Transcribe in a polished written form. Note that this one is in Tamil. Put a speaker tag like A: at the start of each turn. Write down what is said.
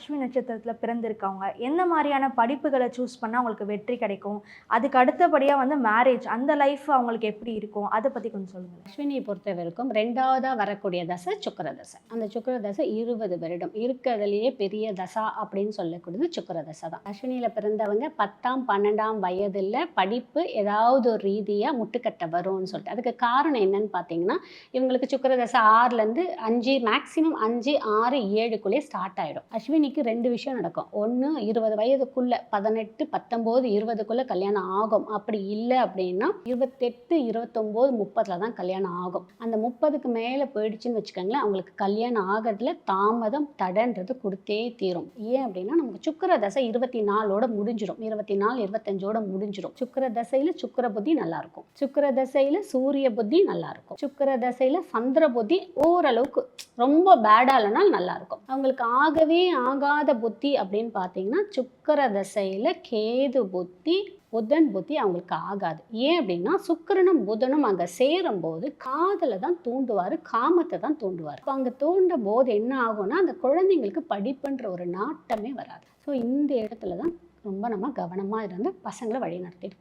A: அஸ்வினி நட்சத்திரத்தில் பிறந்திருக்கவங்க எந்த மாதிரியான படிப்புகளை சூஸ் பண்ணால் அவங்களுக்கு வெற்றி கிடைக்கும், அதுக்கு அடுத்தபடியாக வந்து மேரேஜ் அந்த லைஃப் அவங்களுக்கு எப்படி இருக்கும், அதை பற்றி கொஞ்சம் சொல்லுங்கள்.
B: அஸ்வினியை பொறுத்த வரைக்கும் 2வதா வரக்கூடிய தசை சுக்கிர தசை. அந்த சுக்கிர தசை 20 வருடம் இருக்கிறதுலேயே பெரிய தசா அப்படின்னு சொல்லக்கூடியது சுக்கிர தசை தான். அஸ்வினியில் பிறந்தவங்க 10ஆம் 12ஆம் வயதில் படிப்பு ஏதாவது ஒரு ரீதியாக முட்டுக்கட்டை வரும்னு சொல்லிட்டு, அதுக்கு காரணம் என்னன்னு பார்த்தீங்கன்னா, இவங்களுக்கு சுக்கிர தசை 6லேருந்து 5 மேக்ஸிமம் 5, 6, 7க்குள்ளே ஸ்டார்ட் ஆகிடும். அஸ்வினிக்கு 2 விஷயம் நடக்கும். ஒன்று 20 வயதுக்குள்ளே 18, 19, 20க்குள்ளே கல்யாணம் ஆகும். அப்படி இல்லை அப்படின்னா 28, 29, 30ல் தான் கல்யாணம் ஆகும். அந்த 30க்கு மேலே போயிடுச்சுன்னு வச்சுக்கோங்களேன், அவங்களுக்கு கல்யாணம் ஆகிறதுல தாமதம் தடன்றது கொடுத்தே தீரும். ஏன் அப்படின்னா நமக்கு சுக்கிர தசை 24ஓட முடிஞ்சிடும், 24, 25ஓட முடிஞ்சிடும். சுக்கிர தசையில் சுக்கிர புத்தி நல்லா இருக்கும், சுக்கிர தசையில் சூரிய புத்தி நல்லா இருக்கும், சுக்கிர தசையில் சந்திர புத்தி ஓரளவுக்கு ரொம்ப பேடா இல்லைனாலும் நல்லா இருக்கும். அவங்களுக்கு ஆகவே ஆகாத புத்தி அப்படின்னு பார்த்தீங்கன்னா சுக்கிர தசையில் கேது புத்தி, புதன் புத்தி அவங்களுக்கு ஆகாது. ஏன் அப்படின்னா சுக்கிரனும் புதனும் அங்கே சேரும் போது காதலை தான் தூண்டுவார், காமத்தை தான் தூண்டுவார். இப்போ அங்கே தூண்டும் போது என்ன ஆகும்னா அந்த குழந்தைங்களுக்கு படிப்புன்ற ஒரு நாட்டமே வராது. ஸோ இந்த இடத்துல தான் ரொம்ப நம்ம கவனமாக இருந்து பசங்களை வழி நடத்திட்டு